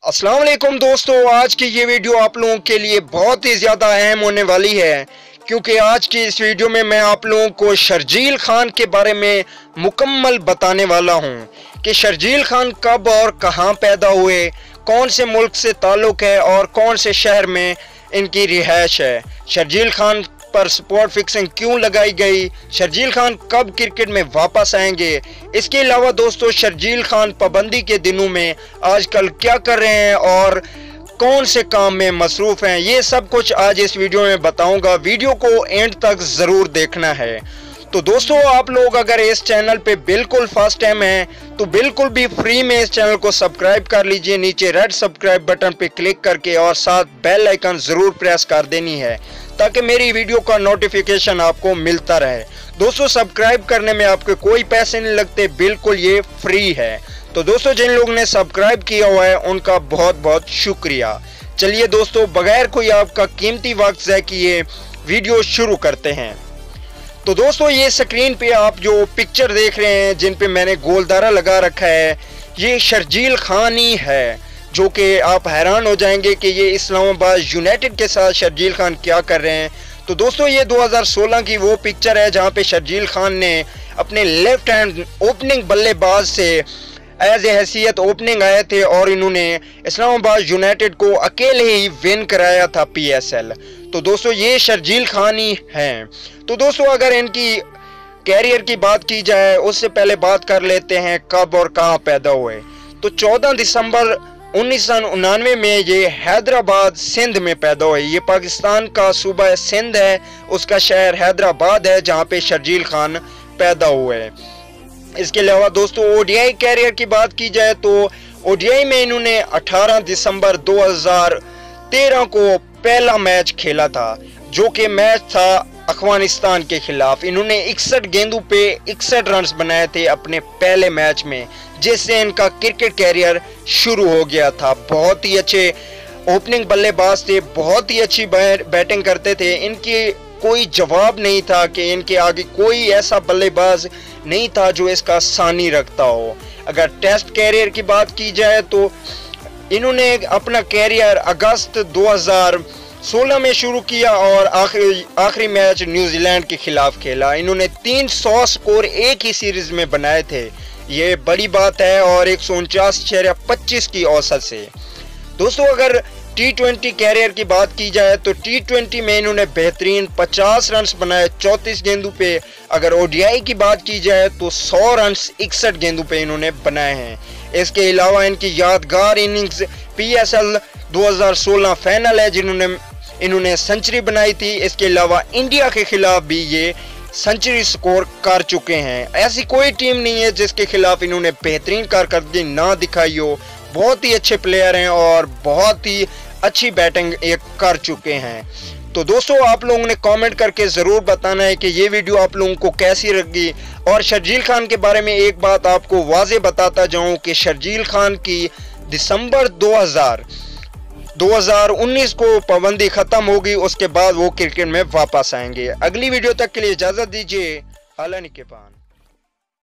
अस्सलाम वालेकुम दोस्तों, आज की ये वीडियो आप लोगों के लिए बहुत ही ज़्यादा अहम होने वाली है क्योंकि आज की इस वीडियो में मैं आप लोगों को शर्जील खान के बारे में मुकम्मल बताने वाला हूँ कि शर्जील खान कब और कहाँ पैदा हुए, कौन से मुल्क से ताल्लुक़ है और कौन से शहर में इनकी रिहाइश है, शर्जील खान पर स्पॉट फिक्सिंग क्यों लगाई गई, शर्जील खान कब क्रिकेट में वापस आएंगे। इसके अलावा दोस्तों शर्जील खान पाबंदी के दिनों में आजकल क्या कर रहे हैं और कौन से काम में मसरूफ़ हैं, ये सब कुछ आज इस वीडियो में बताऊंगा। वीडियो को एंड तक ज़रूर देखना है। तो दोस्तों आप लोग अगर इस चैनल पे बिल्कुल फर्स्ट टाइम हैं तो बिल्कुल भी फ्री में इस चैनल को सब्सक्राइब कर लीजिए, नीचे रेड सब्सक्राइब बटन पे क्लिक करके, और साथ बेल आइकन ज़रूर प्रेस कर देनी है ताकि मेरी वीडियो का नोटिफिकेशन आपको मिलता रहे। दोस्तों सब्सक्राइब करने में आपके कोई पैसे नहीं लगते, बिल्कुल ये फ्री है। तो दोस्तों जिन लोगों ने सब्सक्राइब किया हुआ है उनका बहुत बहुत शुक्रिया। चलिए दोस्तों बगैर कोई आपका कीमती वक्त ज़ाय किए वीडियो शुरू करते हैं। तो दोस्तों ये स्क्रीन पे आप जो पिक्चर देख रहे हैं जिन पे मैंने गोलदारा लगा रखा है, ये शर्जील खान ही है, जो कि आप हैरान हो जाएंगे कि ये इस्लामाबाद यूनाइटेड के साथ शर्जील खान क्या कर रहे हैं। तो दोस्तों ये 2016 की वो पिक्चर है जहां पे शर्जील खान ने अपने लेफ्ट हैंड ओपनिंग बल्लेबाज से एज ए हैसियत ओपनिंग आए थे और इन्होंने इस्लामाबाद यूनाइटेड को अकेले ही विन कराया था PSL। तो दोस्तों ये शर्जील खान ही हैं। तो दोस्तों अगर इनकी कैरियर की बात की जाए उससे पहले बात कर लेते हैं कब और कहां पैदा हुए। तो 14 दिसंबर 1999 में ये हैदराबाद सिंध में पैदा हुए। ये पाकिस्तान का सूबा सिंध है, उसका शहर हैदराबाद है जहां पे शर्जील खान पैदा हुए। इसके अलावा दोस्तों ODI कैरियर की बात की जाए तो ODI में इन्होंने 18 दिसंबर 2013 को पहला मैच खेला था, जो कि मैच था अफगानिस्तान के खिलाफ। इन्होंने 61 गेंदों पे 61 रन बनाए थे अपने पहले मैच में, जिससे इनका क्रिकेट कैरियर शुरू हो गया था। बहुत ही अच्छे ओपनिंग बल्लेबाज थे, बहुत ही अच्छी बैटिंग करते थे, इनकी कोई जवाब नहीं था कि इनके आगे कोई ऐसा बल्लेबाज नहीं था जो इसका सानी रखता हो। अगर टेस्ट कैरियर की बात की जाए तो इन्होंने अपना कैरियर अगस्त 2016 में शुरू किया और आखिरी मैच न्यूजीलैंड के खिलाफ खेला। इन्होंने 300 स्कोर एक ही सीरीज में बनाए थे, ये बड़ी बात है, और 149.25 की औसत से। दोस्तों अगर T20 कैरियर की बात की जाए तो T20 में इन्होंने बेहतरीन 50 रन बनाए 34 गेंदों पे। अगर ODI की बात की जाए तो 100 रन 61 गेंदों पे इन्होंने बनाए हैं। इसके अलावा इनकी यादगार इनिंग्स PSL 2016 फाइनल है जिन्होंने इन्होंने सेंचुरी बनाई थी। इसके अलावा इंडिया के खिलाफ भी ये सेंचुरी स्कोर कर चुके हैं। ऐसी कोई टीम नहीं है जिसके खिलाफ इन्होंने बेहतरीन कारकर्दगी ना दिखाई हो। बहुत ही अच्छे प्लेयर हैं और बहुत ही अच्छी बैटिंग एक कर चुके हैं। तो दोस्तों आप लोगों ने कमेंट करके ज़रूर बताना है कि ये वीडियो आप लोगों को कैसी लगी। और शर्जील खान के बारे में एक बात आपको वाज़े बताता जाऊं कि शर्जील खान की दिसंबर 2019 को पाबंदी ख़त्म होगी, उसके बाद वो क्रिकेट में वापस आएंगे। अगली वीडियो तक के लिए इजाज़त दीजिए। अल्लाह निगहबान।